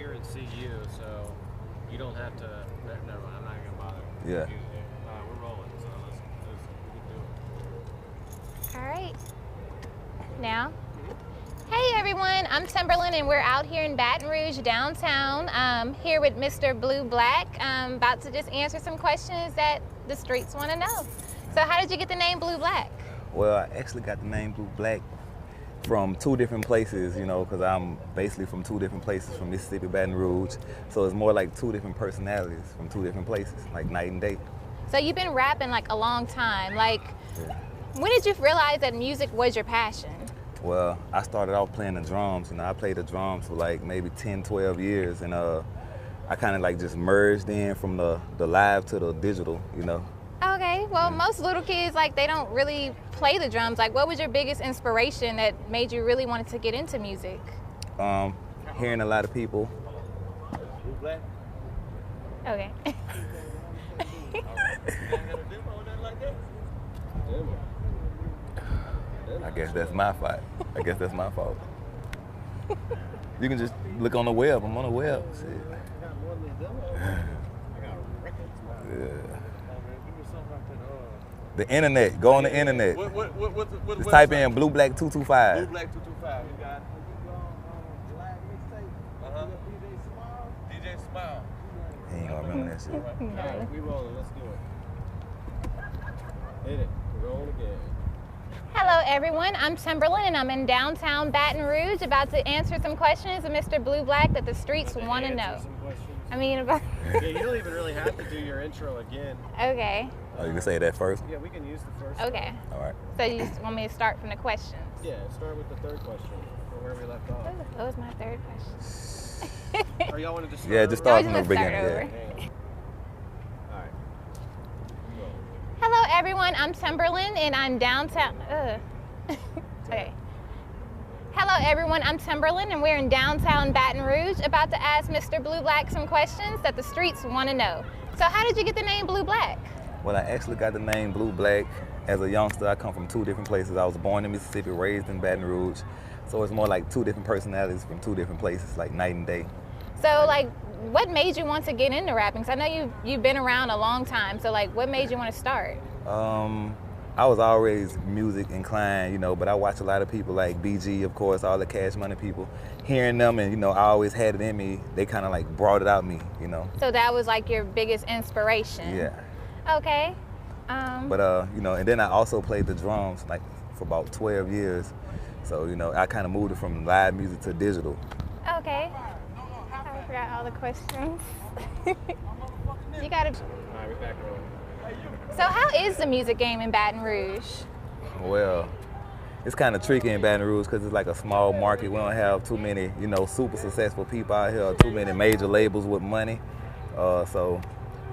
hear and see you, so you don't have to. Never mind, I'm not gonna bother. Yeah. We're rolling, so we can do it. All right. Now. Hey everyone, I'm Timberland and we're out here in Baton Rouge downtown, here with Mr. BluBlack. About to just answer some questions that the streets want to know. So how did you get the name BluBlack? Well, I actually got the name BluBlack from two different places, you know, because I'm basically from two different places, from Mississippi, Baton Rouge. So it's more like two different personalities from two different places, like night and day. So you've been rapping like a long time. Like, Yeah. when did you realize that music was your passion? Well, I started off playing the drums. You know, I played the drums for like maybe 10, 12 years, and I kind of like just merged in from the live to the digital, you know. Okay, well, most little kids, like, they don't really play the drums. Like, what was your biggest inspiration that made you really want to get into music? Hearing a lot of people. BluBlack? Okay. I guess that's my fault. I guess that's my fault. You can just look on the web. I'm on the web. Shit. Yeah. The internet. Go on the internet. Just type in BluBlack 225. BluBlack 225. You got DJ Smile. He ain't gonna remember that shit. All right, we rolling. Let's do it. Hit it. We're rolling again. Hello everyone, I'm Timberland and I'm in downtown Baton Rouge about to answer some questions of Mr. BluBlack that the streets want to know. I mean, about... Yeah, you don't even really have to do your intro again. Okay. Oh, you can say that first? Yeah, we can use the first. Okay. All right. So you just want me to start from the questions? Yeah, start with the third question, or where we left off. What was my third question? Or y'all want to just start Yeah, just over? start from the beginning. Yeah. All right. Hello everyone, I'm Timberland and I'm downtown. Okay. Hello everyone, I'm Timberland and we're in downtown Baton Rouge about to ask Mr. BluBlack some questions that the streets want to know. So how did you get the name BluBlack? Well, I actually got the name BluBlack as a youngster. I come from two different places. I was born in Mississippi, raised in Baton Rouge. So it's more like two different personalities from two different places, like night and day. So like, what made you want to get into rapping? Because I know you've been around a long time. So like, what made you want to start? I was always music inclined, you know, but I watch a lot of people like BG, of course, all the Cash Money people. Hearing them and, you know, I always had it in me. They kind of like brought it out me, you know. So that was like your biggest inspiration? Yeah. Okay. But, you know, and then I also played the drums like for about 12 years. So, you know, I kind of moved it from live music to digital. Okay. I forgot all the questions. You gotta... All right, we're back rolling. So how is the music game in Baton Rouge? Well, it's kind of tricky in Baton Rouge because it's like a small market. We don't have too many, you know, super successful people out here, or too many major labels with money. So,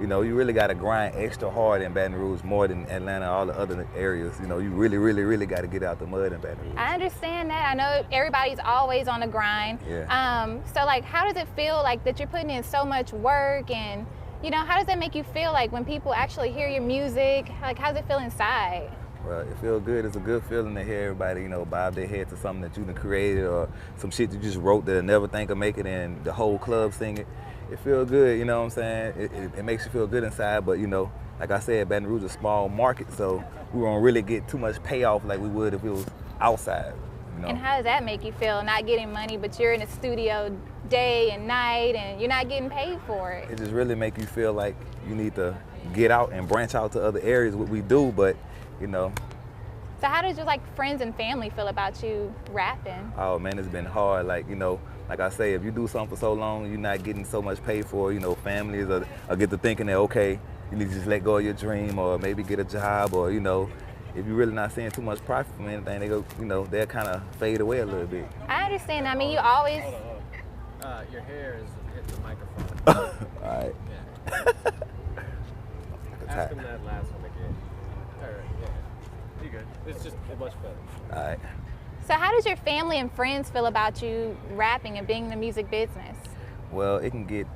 you know, you really got to grind extra hard in Baton Rouge, more than Atlanta, all the other areas. You know, you really, really, really got to get out the mud in Baton Rouge. I understand that. I know everybody's always on the grind. Yeah. So like, how does it feel like that you're putting in so much work, and you know, how does that make you feel like when people actually hear your music? Like, how does it feel inside? Well, it feels good. It's a good feeling to hear everybody, you know, bob their head to something that you done created, or some shit you just wrote that they'll never think of making, and the whole club sing it. It feels good, you know what I'm saying? It makes you feel good inside, but you know, like I said, Baton Rouge is a small market, so we won't really get too much payoff like we would if it was outside. You know? And how does that make you feel, not getting money, but you're in the studio day and night and you're not getting paid for it? It just really make you feel like you need to get out and branch out to other areas, what we do, but you know. So how did your like friends and family feel about you rapping? Oh man, it's been hard. Like, you know, like I say, if you do something for so long, you're not getting so much paid for, you know, families are get to thinking that, okay, you need to just let go of your dream, or maybe get a job, or, you know, if you're really not seeing too much profit from anything, they go, you know, they'll kind of fade away a little bit. I understand. I mean, you always... Hold on. Your hair is hitting the microphone. All right. Yeah. Ask him that last one again. All right, yeah. You're good. It's just much better. All right. So how does your family and friends feel about you rapping and being in the music business? Well, it can get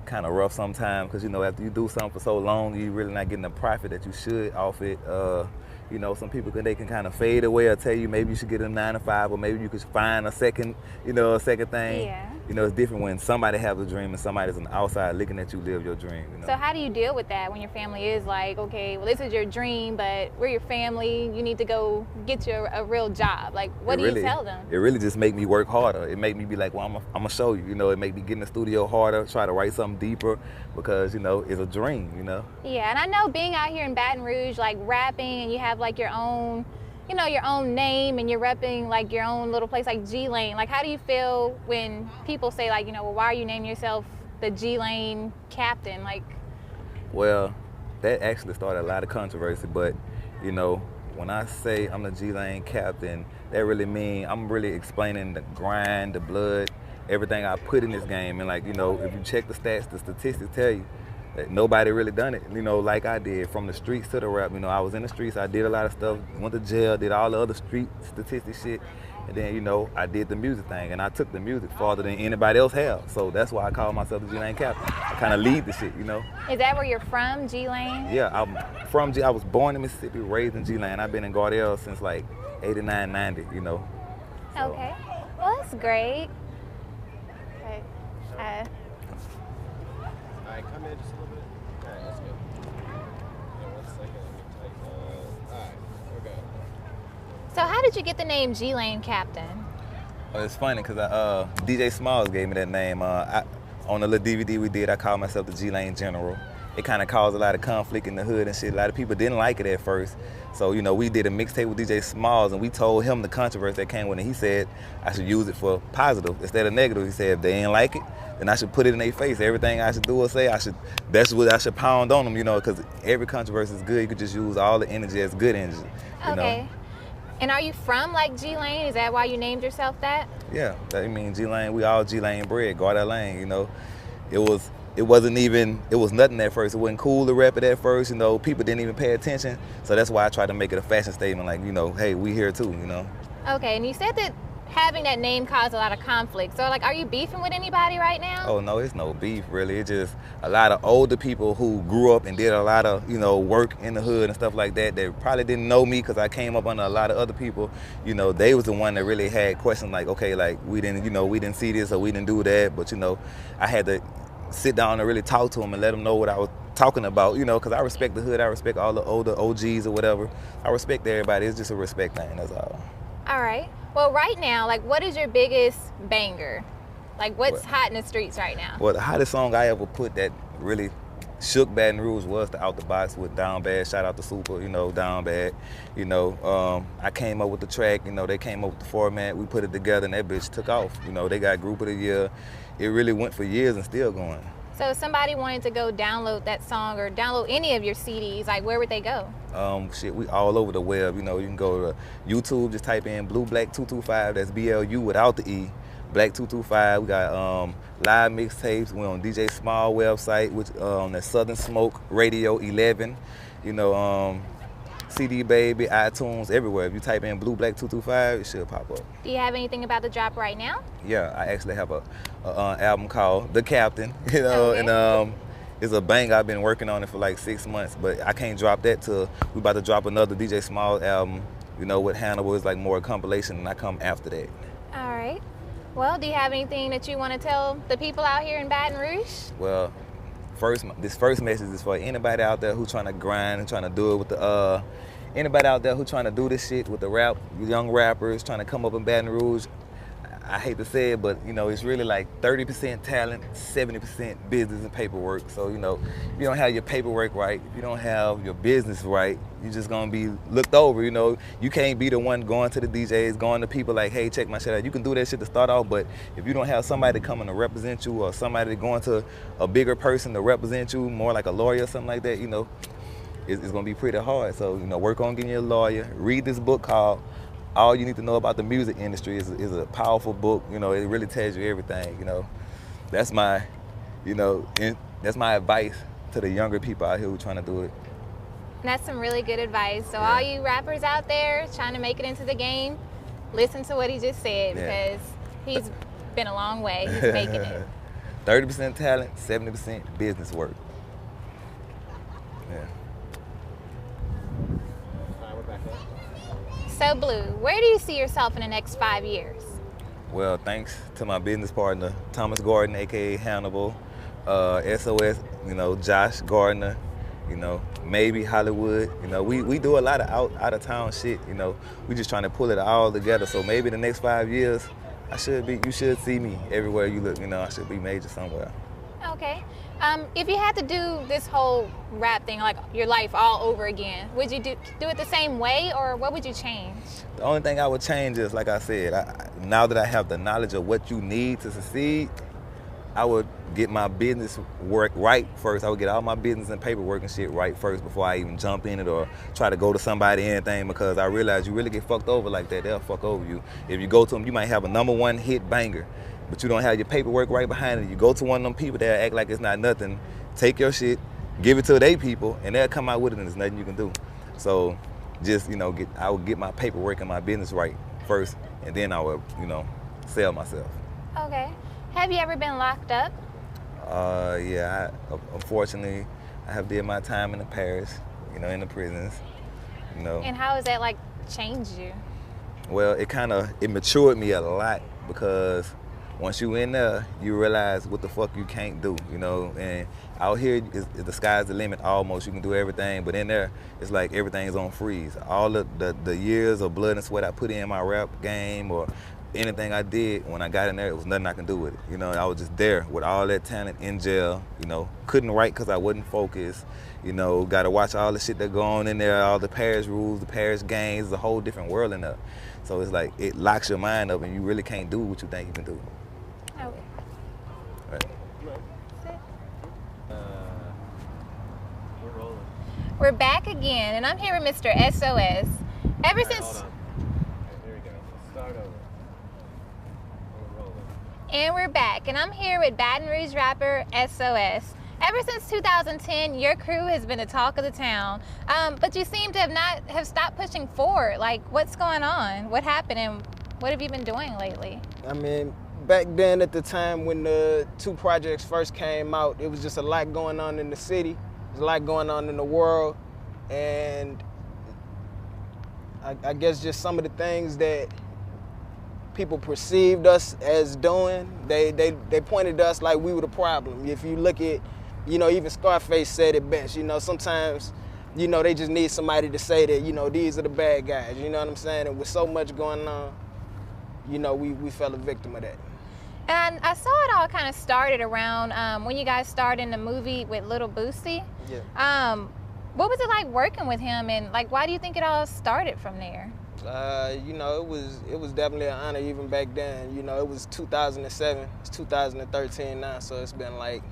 kind of rough sometimes because, you know, after you do something for so long, you're really not getting the profit that you should off it. You know, some people they can kind of fade away or tell you maybe you should get a 9 to 5, or maybe you could find a second, a second thing. Yeah. You know, it's different when somebody has a dream and somebody's on the outside looking at you live your dream. You know? So how do you deal with that when your family is like, okay, well, this is your dream, but we're your family. You need to go get you a real job. Like, what do you tell them? It really just make me work harder. It make me be like, well, I'm gonna show you. You know, it make me get in the studio harder, try to write something deeper, because it's a dream. You know. Yeah, and I know being out here in Baton Rouge, like rapping, and you have like your own. Your own name, and you're repping like your own little place like G Lane. Like, how do you feel when people say like, well, why are you naming yourself the G Lane Captain? Like, well, that actually started a lot of controversy, but when I say I'm the G Lane Captain, that really means I'm really explaining the grind, the blood, everything I put in this game. And like, if you check the stats, the statistics tell you that nobody really done it, like I did, from the streets to the rap. I was in the streets, I did a lot of stuff, went to jail, did all the other street statistic shit, and then, I did the music thing, and I took the music farther than anybody else have. So that's why I call myself the G Lane Captain. I kind of lead the shit, Is that where you're from, G Lane? Yeah, I'm from I was born in Mississippi, raised in G Lane. I've been in Gardell so like 89, 90, So. Okay, well, that's great. Okay. All right, come in just a little bit. All right, let's go. Yeah, 1 second. Let me type. All right, we're good. So how did you get the name G Lane Captain? Oh, it's funny because DJ Smalls gave me that name. On the little DVD we did, I called myself the G Lane General. It kind of caused a lot of conflict in the hood and shit. A lot of people didn't like it at first. So, we did a mixtape with DJ Smalls, and we told him the controversy that came with it. He said I should use it for positive instead of negative. He said if they ain't like it, then I should put it in their face. Everything I should do or say, that's what I should pound on them, because every controversy is good. You could just use all the energy as good energy. Okay. And are you from like G Lane? Is that why you named yourself that? Yeah, G Lane, we all G Lane bred, Gardell Lane, It was nothing at first. It wasn't cool to rap it at first, people didn't even pay attention. So that's why I tried to make it a fashion statement, like, hey, we here too, Okay, and you said that having that name caused a lot of conflict. So like, are you beefing with anybody right now? Oh no, it's no beef really. It's just a lot of older people who grew up and did a lot of, work in the hood and stuff like that. They probably didn't know me because I came up under a lot of other people. They was the one that really had questions like, okay, like we didn't see this or we didn't do that. But I had to sit down and really talk to them and let them know what I was talking about, because I respect the hood. I respect all the older OGs or whatever. I respect everybody. It's just a respect thing, that's all. All right. Well, right now, like, what is your biggest banger? Like, what's hot in the streets right now? Well, the hottest song I ever put that really shook Baton Rouge was the Out the Box with Down Bad. Shout out to Super, Down Bad. I came up with the track, they came up with the format. We put it together and that bitch took off. They got Group of the Year. It really went for years and still going. So if somebody wanted to go download that song or download any of your CDs, like, where would they go? We all over the web. You can go to YouTube, just type in BluBlack 225. That's BLU without the E. Black 225. We got live mixtapes. We're on DJ Small website, which on the Southern Smoke Radio 11. CD Baby, iTunes, everywhere. If you type in BluBlack 225, it should pop up. Do you have anything about the drop right now? Yeah, I actually have a album called The Captain. Okay. And it's a bang. I've been working on it for like 6 months, but I can't drop that till we about to drop another DJ Small album. With Hannibal, it's like more a compilation, and I come after that. All right. Well, do you have anything that you want to tell the people out here in Baton Rouge? Well, this first message is for anybody out there who's trying to grind and trying to do it with the anybody out there who's trying to do this shit with the rap, young rappers trying to come up in Baton Rouge. I hate to say it, but it's really like 30% talent, 70% business and paperwork. So if you don't have your paperwork right, if you don't have your business right, you're just gonna be looked over. You can't be the one going to the DJs, going to people like, hey, check my shit out. You can do that shit to start off, but if you don't have somebody coming to represent you or somebody going to a bigger person to represent you, more like a lawyer or something like that, it's gonna be pretty hard. So work on getting your lawyer. Read this book called All You Need to Know About the Music Industry. Is a powerful book. It really tells you everything. That's my, that's my advice to the younger people out here who are trying to do it. And that's some really good advice. So all you rappers out there trying to make it into the game, listen to what he just said, because he's been a long way. He's making it. 30% talent, 70% business work. Yeah. All right, we're back up. So Blue, where do you see yourself in the next 5 years? Well, thanks to my business partner, Thomas Gordon, aka Hannibal, S.O.S, Josh Gardner, maybe Hollywood. We do a lot of out of town shit. We just trying to pull it all together. So maybe the next 5 years, you should see me everywhere you look. I should be major somewhere. Okay. If you had to do this whole rap thing, like your life all over again, would you do it the same way, or what would you change? The only thing I would change is, like I said, now that I have the knowledge of what you need to succeed, I would get my business work right first. I would get all my business and paperwork and shit right first before I even jump in it or try to go to somebody or anything, because I realize you really get fucked over like that, they'll fuck over you. If you go to them, you might have a #1 hit banger, but you don't have your paperwork right behind it. You go to one of them people that act like it's not nothing, take your shit, give it to their people, and they'll come out with it and there's nothing you can do. So just, I would get my paperwork and my business right first, and then I would, sell myself. Okay. Have you ever been locked up? Yeah, unfortunately, I have did my time in the Paris, in the prisons, And how has that, like, changed you? Well, it matured me a lot, because once you in there, you realize what the fuck you can't do, and out here, the sky's the limit almost. You can do everything, but in there, it's like everything's on freeze. All the years of blood and sweat I put in my rap game or anything I did, when I got in there, it was nothing I can do with it. I was just there with all that talent in jail, couldn't write because I wasn't focused, got to watch all the shit that go on in there, all the Paris rules, the Paris gangs, the whole different world in there. So it's like, it locks your mind up and you really can't do what you think you can do. Okay. Right. We're rolling. We're back again, and I'm here with Mr. S.O.S. Ever All right, since... hold on. Here we go. Start over. We're rolling. And we're back, and I'm here with Baton Rouge rapper S.O.S. Ever since 2010, your crew has been the talk of the town, but you seem to have stopped pushing forward. Like, what's going on? What happened, and what have you been doing lately? I mean, back then at the time when the 2 projects first came out, it was just a lot going on in the city. There's a lot going on in the world, and I guess just some of the things that people perceived us as doing, they pointed to us like we were the problem. If you look at, even Scarface said it best, sometimes, they just need somebody to say that, these are the bad guys, you know what I'm saying? And with so much going on, we fell a victim of that. And I saw it all kind of started around when you guys started in the movie with Little Boosie. Yeah. What was it like working with him, and like, why do you think it all started from there? It was definitely an honor even back then. It was 2007. It's 2013 now, so it's been like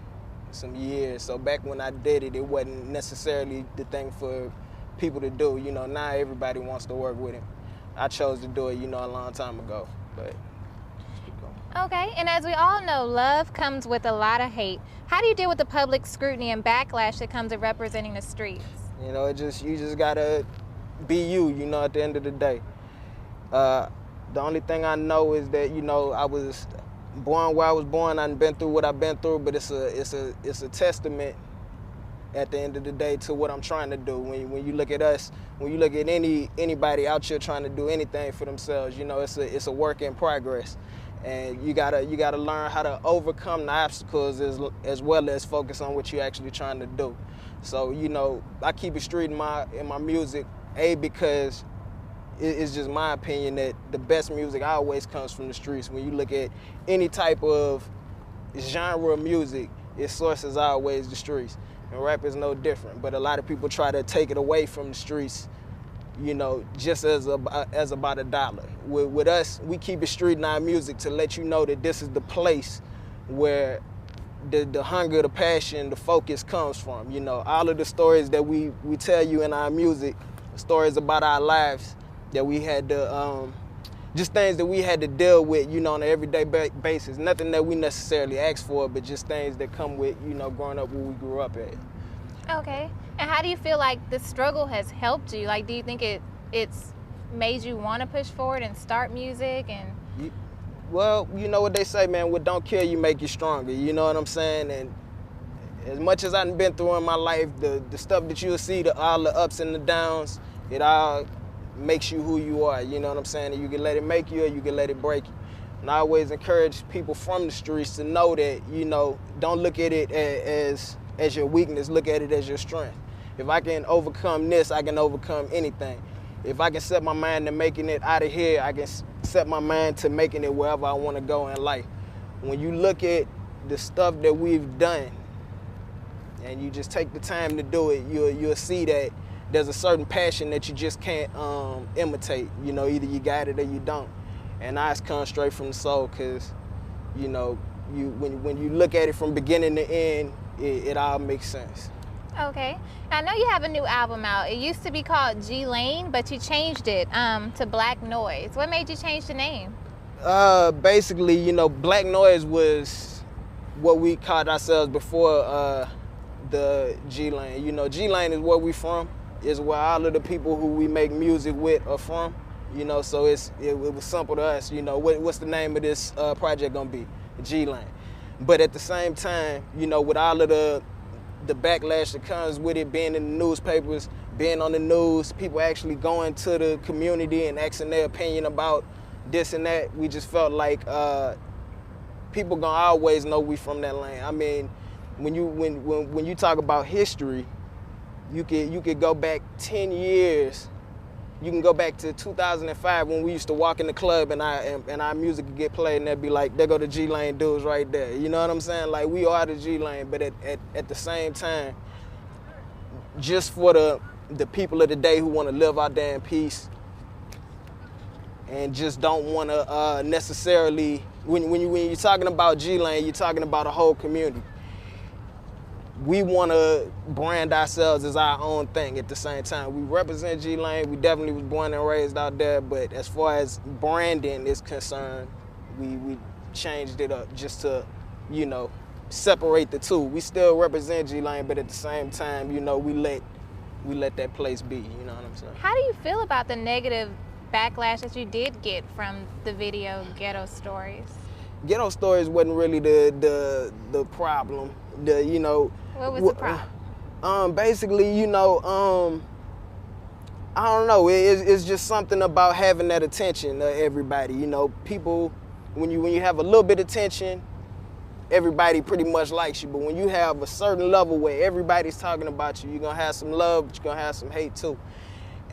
some years. So back when I did it, it wasn't necessarily the thing for people to do. Now everybody wants to work with him. I chose to do it, a long time ago, but let's keep going. Okay, and as we all know, love comes with a lot of hate. How do you deal with the public scrutiny and backlash that comes with representing the streets? You just gotta be you, at the end of the day. The only thing I know is that, I was born where I was born. I've been through what I've been through, but it's a testament at the end of the day to what I'm trying to do. When you look at us, when you look at anybody out here trying to do anything for themselves, it's a work in progress. And you gotta learn how to overcome the obstacles as well as focus on what you're actually trying to do. So, I keep it street in my music, because it's just my opinion that the best music always comes from the streets. When you look at any type of genre of music, its source is always the streets. And rap is no different. But a lot of people try to take it away from the streets, just as about a dollar. With us, we keep it street in our music to let you know that this is the place where the hunger, the passion, the focus comes from. All of the stories that we tell you in our music, stories about our lives that we had to, just things that we had to deal with, on an everyday basis. Nothing that we necessarily asked for, but just things that come with, growing up where we grew up at. Okay. And how do you feel like the struggle has helped you? Like, do you think it's made you want to push forward and start music? And well, you know what they say, man, what don't kill you make you stronger, you know what I'm saying? And as much as I've been through in my life, the stuff that you'll see, all the ups and the downs, it all makes you who you are, you know what I'm saying? And you can let it make you or you can let it break you. And I always encourage people from the streets to know that, you know, don't look at it as your weakness, look at it as your strength. If I can overcome this, I can overcome anything. If I can set my mind to making it out of here, I can set my mind to making it wherever I want to go in life. When you look at the stuff that we've done and you just take the time to do it, you'll see that there's a certain passion that you just can't imitate. You know, either you got it or you don't. And ours comes straight from the soul, because, you know, when you look at it from beginning to end, it all makes sense. Okay. I know you have a new album out. It used to be called G Lane, but you changed it to Black Noise. What made you change the name? Basically, you know, Black Noise was what we called ourselves before the G Lane. You know, G Lane is where we from. Is where all of the people who we make music with are from. You know, so it was simple to us. You know, what's the name of this project gonna be? G Lane. But at the same time, you know, with all of the backlash that comes with it, being in the newspapers, being on the news, people actually going to the community and asking their opinion about this and that, we just felt like people gonna always know we from that lane. I mean, when you talk about history, you could go back 10 years. You can go back to 2005 when we used to walk in the club and our music would get played and they'd be like, there go the G Lane dudes right there. You know what I'm saying? Like, we are the G Lane, but at the same time, just for the people of the day who want to live out there in peace and just don't want to necessarily, when you're talking about G Lane, you're talking about a whole community. We want to brand ourselves as our own thing at the same time. We represent G Lane. We definitely was born and raised out there, but as far as branding is concerned, we changed it up just to, you know, separate the two. We still represent G Lane, but at the same time, you know, we let that place be. You know what I'm saying? How do you feel about the negative backlash that you did get from the video Ghetto Stories? Ghetto Stories wasn't really the problem. You know. What was the problem? Basically, you know, I don't know. It's just something about having that attention of everybody. You know, people, when you have a little bit of attention, everybody pretty much likes you. But when you have a certain level where everybody's talking about you, you're gonna have some love, but you're gonna have some hate too.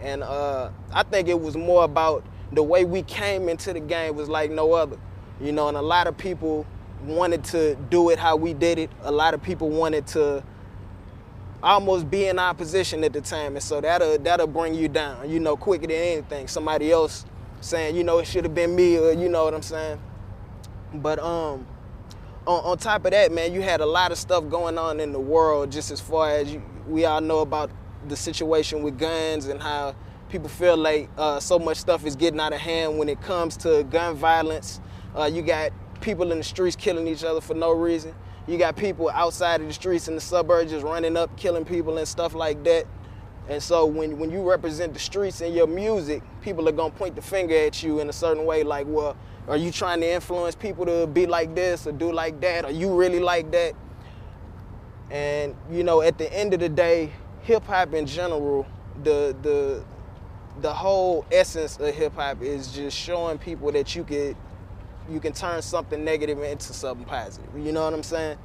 And I think it was more about the way we came into the game was like no other. You know, and a lot of people wanted to do it how we did it. A lot of people wanted to almost be in our position at the time, and so that'll bring you down, you know, quicker than anything. Somebody else saying, you know, it should have been me, or you know what I'm saying. But on top of that, man, you had a lot of stuff going on in the world, just as far as we all know about the situation with guns and how people feel like so much stuff is getting out of hand when it comes to gun violence. You got people in the streets killing each other for no reason. You got people outside of the streets in the suburbs just running up, killing people and stuff like that. And so when you represent the streets in your music, people are gonna point the finger at you in a certain way, like, well, are you trying to influence people to be like this or do like that? Are you really like that? And, you know, at the end of the day, hip hop in general, the whole essence of hip hop is just showing people that you can turn something negative into something positive. You know what I'm saying?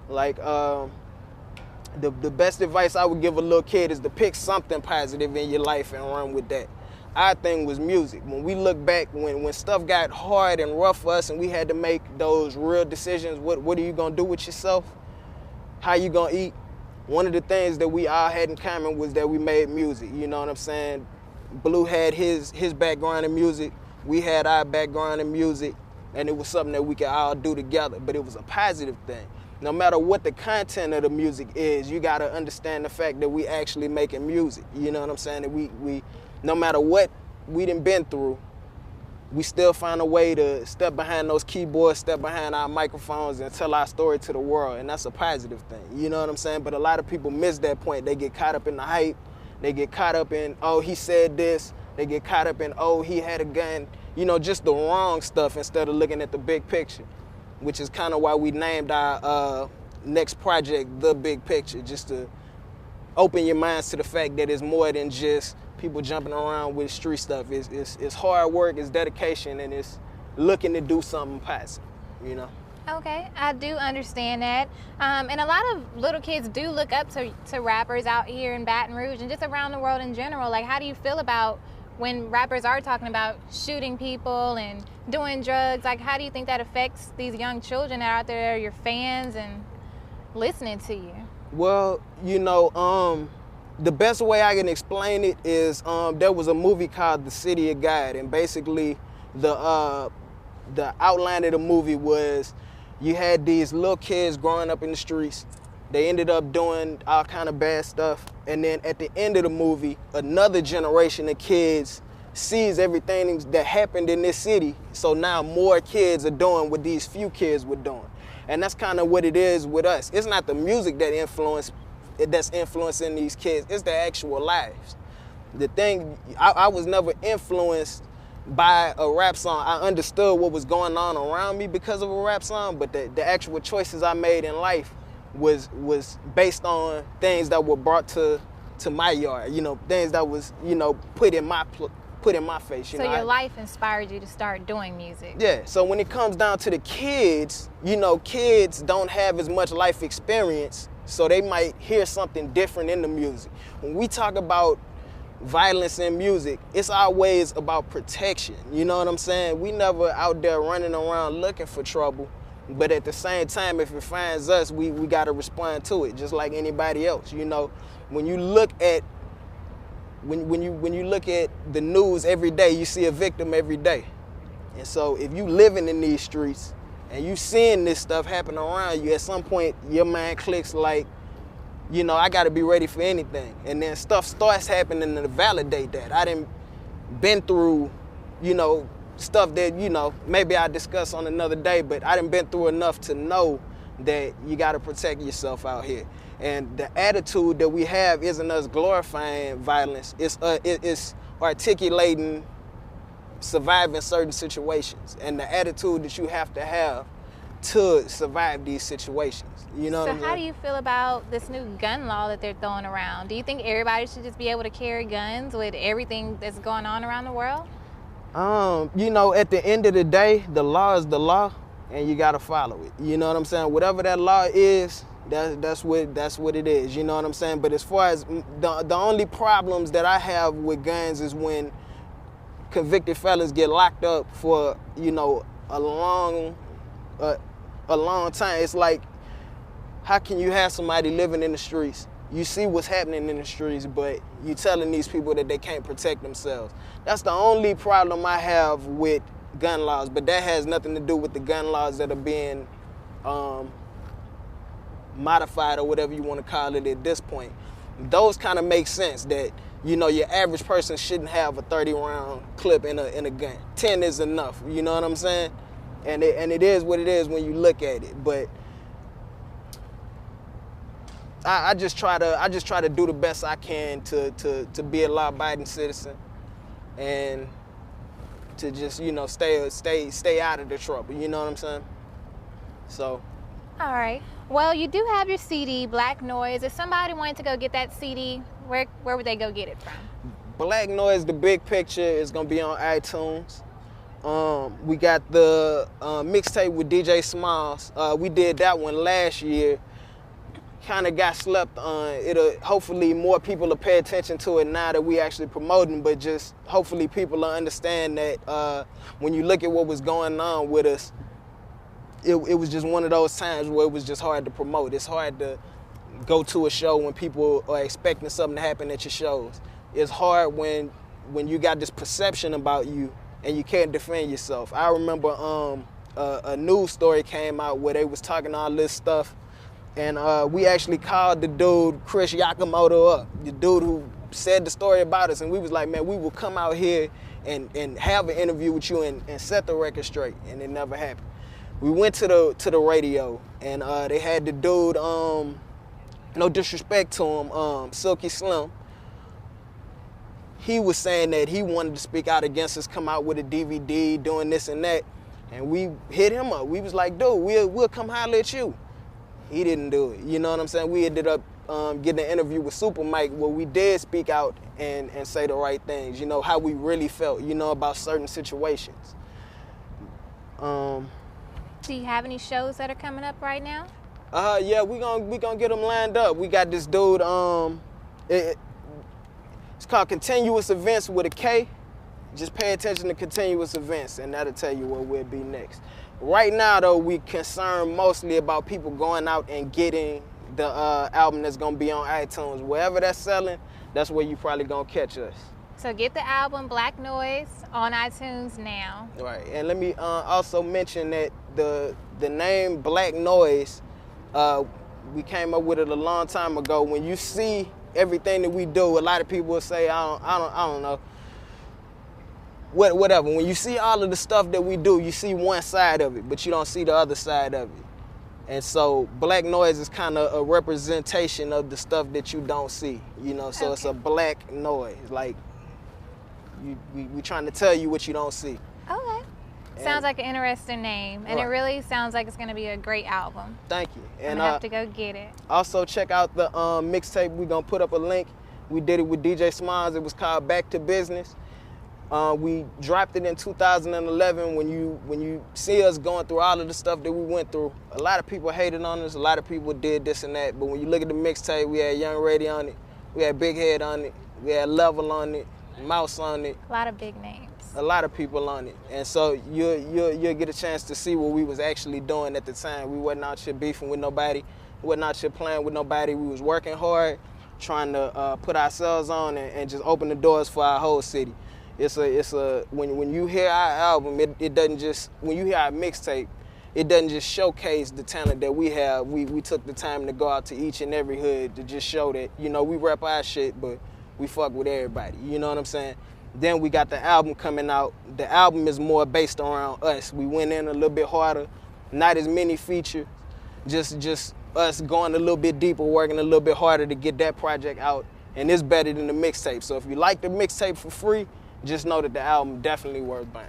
Like, the best advice I would give a little kid is to pick something positive in your life and run with that. Our thing was music. When we look back, when stuff got hard and rough for us and we had to make those real decisions, what are you gonna do with yourself? How you gonna eat? One of the things that we all had in common was that we made music. You know what I'm saying? Blue had his background in music. We had our background in music. And it was something that we could all do together, but it was a positive thing. No matter what the content of the music is, you gotta understand the fact that we actually making music. You know what I'm saying? That we no matter what we done been through, we still find a way to step behind those keyboards, step behind our microphones and tell our story to the world, and that's a positive thing. You know what I'm saying? But a lot of people miss that point. They get caught up in the hype. They get caught up in, oh, he said this. They get caught up in, oh, he had a gun. You know, just the wrong stuff instead of looking at the big picture, which is kind of why we named our next project The Big Picture, just to open your minds to the fact that it's more than just people jumping around with street stuff. It's hard work, it's dedication, and it's looking to do something positive, you know? Okay, I do understand that. And a lot of little kids do look up to rappers out here in Baton Rouge and just around the world in general. Like, how do you feel about when rappers are talking about shooting people and doing drugs? Like, how do you think that affects these young children that are out there, your fans, and listening to you? Well, you know, the best way I can explain it is there was a movie called The City of God, and basically the outline of the movie was you had these little kids growing up in the streets. They ended up doing all kind of bad stuff. And then at the end of the movie, another generation of kids sees everything that happened in this city. So now more kids are doing what these few kids were doing. And that's kind of what it is with us. It's not the music that's influencing these kids. It's their actual lives. The thing, I was never influenced by a rap song. I understood what was going on around me because of a rap song, but the actual choices I made in life was based on things that were brought to my yard, you know, things that was, you know, put in my face. You so know, your life inspired you to start doing music. Yeah, so when it comes down to the kids, you know, kids don't have as much life experience, so they might hear something different in the music. When we talk about violence in music, it's always about protection. You know what I'm saying? We never out there running around looking for trouble, but at the same time, if it finds us, we got to respond to it, just like anybody else. You know, when you look at when you look at the news every day, you see a victim every day. And so if you living in these streets and you seeing this stuff happen around you, at some point your mind clicks like, you know, I got to be ready for anything. And then stuff starts happening to validate that. I done been through, you know, stuff that, you know, maybe I'll discuss on another day, but I done been through enough to know that you got to protect yourself out here. And the attitude that we have isn't us glorifying violence. It's articulating surviving certain situations and the attitude that you have to have to survive these situations. You know what I'm saying? So how do you feel about this new gun law that they're throwing around? Do you think everybody should just be able to carry guns with everything that's going on around the world? You know, at the end of the day, the law is the law, and you gotta follow it. You know what I'm saying? Whatever that law is, that's what it is. You know what I'm saying? But as far as the only problems that I have with guns is when convicted fellas get locked up for, you know, a long time. It's like, how can you have somebody living in the streets? You see what's happening in the streets, but you telling these people that they can't protect themselves. That's the only problem I have with gun laws, but that has nothing to do with the gun laws that are being modified or whatever you want to call it at this point. Those kind of make sense that, you know, your average person shouldn't have a 30-round clip in a gun. 10 is enough, you know what I'm saying? And it is what it is when you look at it. But I just try to do the best I can to be a law-abiding citizen and to just, you know, stay out of the trouble, you know what I'm saying? So. All right. Well, you do have your CD, Black Noise. If somebody wanted to go get that CD, where would they go get it from? Black Noise, the big picture, is gonna be on iTunes. We got the mixtape with DJ Smalls. We did that one last year. Kind of got slept on. Hopefully more people will pay attention to it now that we actually promoting, but just hopefully people will understand that when you look at what was going on with us, it was just one of those times where it was just hard to promote. It's hard to go to a show when people are expecting something to happen at your shows. It's hard when you got this perception about you and you can't defend yourself. I remember a news story came out where they was talking all this stuff, and we actually called the dude Chris Yakamoto up, the dude who said the story about us, and we was like, man, we will come out here and have an interview with you and set the record straight, and it never happened. We went to the radio, and they had the dude, no disrespect to him, Silky Slim. He was saying that he wanted to speak out against us, come out with a DVD, doing this and that, and we hit him up. We was like, dude, we'll come holler at you. He didn't do it, you know what I'm saying? We ended up getting an interview with Super Mike where we did speak out and say the right things, you know, how we really felt, you know, about certain situations. Do you have any shows that are coming up right now? Yeah, we gonna get them lined up. We got this dude, it's called Continuous Events with a K. Just pay attention to Continuous Events, and that'll tell you what we'll be next. Right now, though, we concerned mostly about people going out and getting the album that's gonna be on iTunes. Wherever that's selling, that's where you probably gonna catch us. So get the album Black Noise on iTunes now. Right, and let me also mention that the name Black Noise, we came up with it a long time ago. When you see everything that we do, a lot of people will say, I don't know, whatever. When you see all of the stuff that we do, you see one side of it, but you don't see the other side of it. And so Black Noise is kind of a representation of the stuff that you don't see, you know. So It's a black noise, like we trying to tell you what you don't see. Okay. Sounds like an interesting name, and it really sounds like it's going to be a great album. Thank you. And I have to go get it. Also, check out the mixtape. We're going to put up a link. We did it with DJ Smiles. It was called Back to Business. We dropped it in 2011. When you see us going through all of the stuff that we went through, a lot of people hated on us. A lot of people did this and that. But when you look at the mixtape, we had Young Reddy on it. We had Big Head on it. We had Level on it. Mouse on it. A lot of big names. A lot of people on it. And so you'll get a chance to see what we was actually doing at the time. We wasn't out here beefing with nobody. We wasn't out here playing with nobody. We was working hard, trying to put ourselves on and just open the doors for our whole city. When you hear our album, it doesn't just, when you hear our mixtape, it doesn't just showcase the talent that we have. We took the time to go out to each and every hood to just show that, you know, we rep our shit, but we fuck with everybody. You know what I'm saying? Then we got the album coming out. The album is more based around us. We went in a little bit harder, not as many features, just us going a little bit deeper, working a little bit harder to get that project out. And it's better than the mixtape. So if you like the mixtape for free, just know that the album definitely worth buying.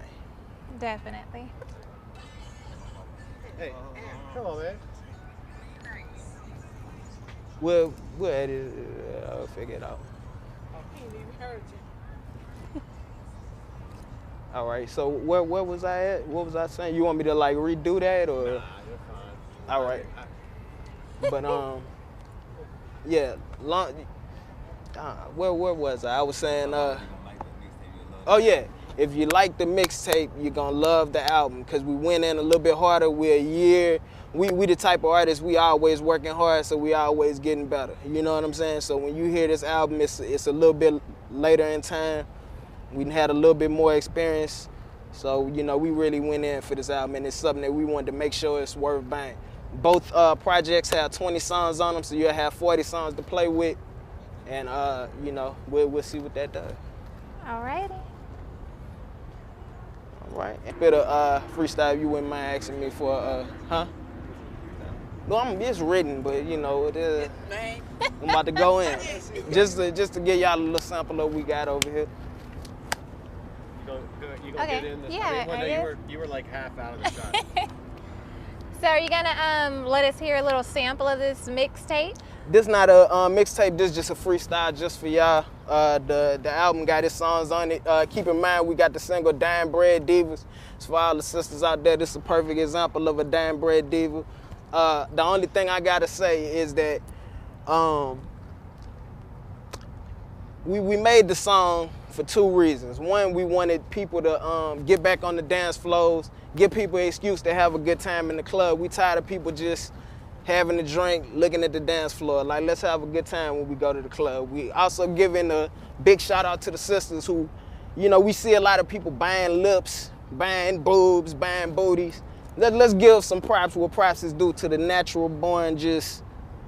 Definitely. Hey, come on, man. We'll edit it. I'll figure it out. All right, so where was I at? What was I saying? You want me to like redo that or? Nah, you're fine. All right. But yeah, where was I? I was saying oh yeah, if you like the mixtape, you're gonna love the album because we went in a little bit harder. We're a year. We the type of artists, we always working hard, so we always getting better. You know what I'm saying? So when you hear this album, it's a little bit later in time. We had a little bit more experience. So, you know, we really went in for this album, and it's something that we wanted to make sure it's worth buying. Both projects have 20 songs on them, so you'll have 40 songs to play with. And, you know, we'll see what that does. Alrighty. All right. A bit of freestyle, you wouldn't mind asking me for, huh? No, it's written, but, you know, it is. I'm about to go in. Just to give y'all a little sample of what we got over here. You gonna get in this? Yeah, I mean, you were like half out of the shot. So are you gonna let us hear a little sample of this mixtape? This not a mixtape. This just a freestyle just for y'all. The album got its songs on it. Keep in mind we got the single "Dime Bread Divas." So for all the sisters out there, this is a perfect example of a dime bread diva. The only thing I gotta say is that we made the song for two reasons. One, we wanted people to get back on the dance floors, give people an excuse to have a good time in the club. We tired of people just having a drink, looking at the dance floor. Like, let's have a good time when we go to the club. We also giving a big shout out to the sisters who, you know, we see a lot of people buying lips, buying boobs, buying booties. Let's give some props where props is due to the natural born just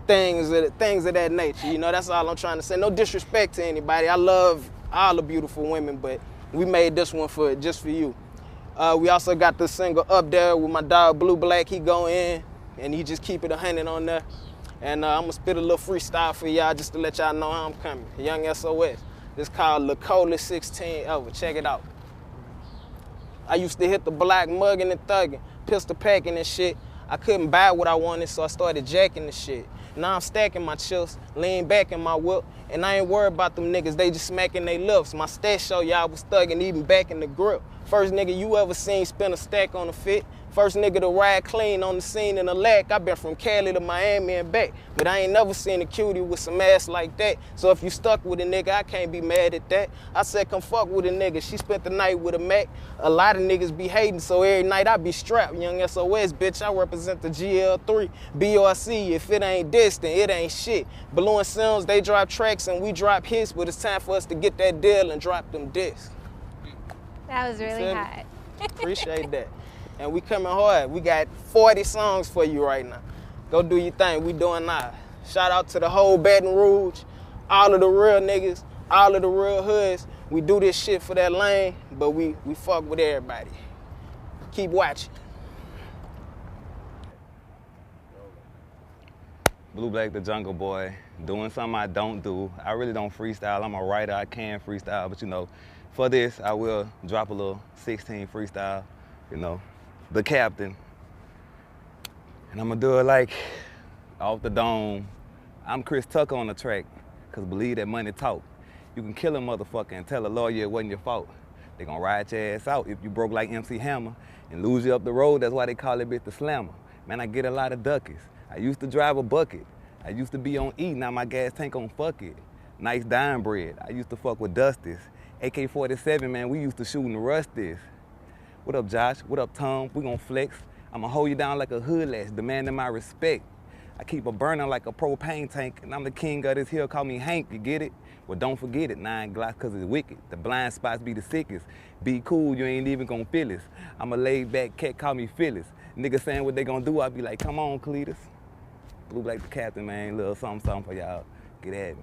things of that nature. You know, that's all I'm trying to say. No disrespect to anybody. I love all the beautiful women, but we made this one just for you. We also got the single Up There with my dog BluBlack. He go in and he just keep it 100 on there. And I'm gonna spit a little freestyle for y'all just to let y'all know how I'm coming. Young S.O.S. This called the coldest 16 ever. Check it out. I used to hit the block mugging and thugging, pistol packing and shit. I couldn't buy what I wanted, so I started jacking the shit. Now I'm stacking my chips, lean back in my whip, and I ain't worried about them niggas, they just smacking their lips. My stats show y'all I was thugging even back in the grip. First nigga you ever seen spin a stack on a fit. First nigga to ride clean on the scene in a lack. I been from Cali to Miami and back, but I ain't never seen a cutie with some ass like that. So if you stuck with a nigga, I can't be mad at that. I said come fuck with a nigga, she spent the night with a Mac. A lot of niggas be hating, so every night I be strapped. Young S.O.S, bitch, I represent the GL3. BRC, if it ain't this, then it ain't shit. Blue and Sims, they drop tracks and we drop hits, but it's time for us to get that deal and drop them discs. That was really hot. Appreciate that. And we coming hard. We got 40 songs for you right now. Go do your thing. We doing now. Shout out to the whole Baton Rouge, all of the real niggas, all of the real hoods. We do this shit for that lane, but we fuck with everybody. Keep watching. BluBlack, the Jungle Boy, doing something I don't do. I really don't freestyle. I'm a writer. I can freestyle, but you know, for this, I will drop a little 16 freestyle, you know, the captain. And I'm gonna do it like off the dome. I'm Chris Tucker on the track, cause believe that money talk. You can kill a motherfucker and tell a lawyer it wasn't your fault. They gonna ride your ass out if you broke like MC Hammer and lose you up the road. That's why they call it bitch the slammer. Man, I get a lot of duckies. I used to drive a bucket. I used to be on E, now my gas tank on fuck it. Nice dime bread. I used to fuck with Dusties. AK-47, man, we used to shoot in the Rusties. What up, Josh? What up, Tom? We gon' flex. I'ma hold you down like a hood latch, demanding my respect. I keep a burner like a propane tank, and I'm the king of this hill, call me Hank, you get it? Well, don't forget it, 9 Glocks, cause it's wicked. The blind spots be the sickest. Be cool, you ain't even gon' feel this. I'm a laid back cat, call me Phyllis. Niggas saying what they gon' do, I be like, come on, Cletus. BluBlack the captain, man, little something for y'all. Get at me.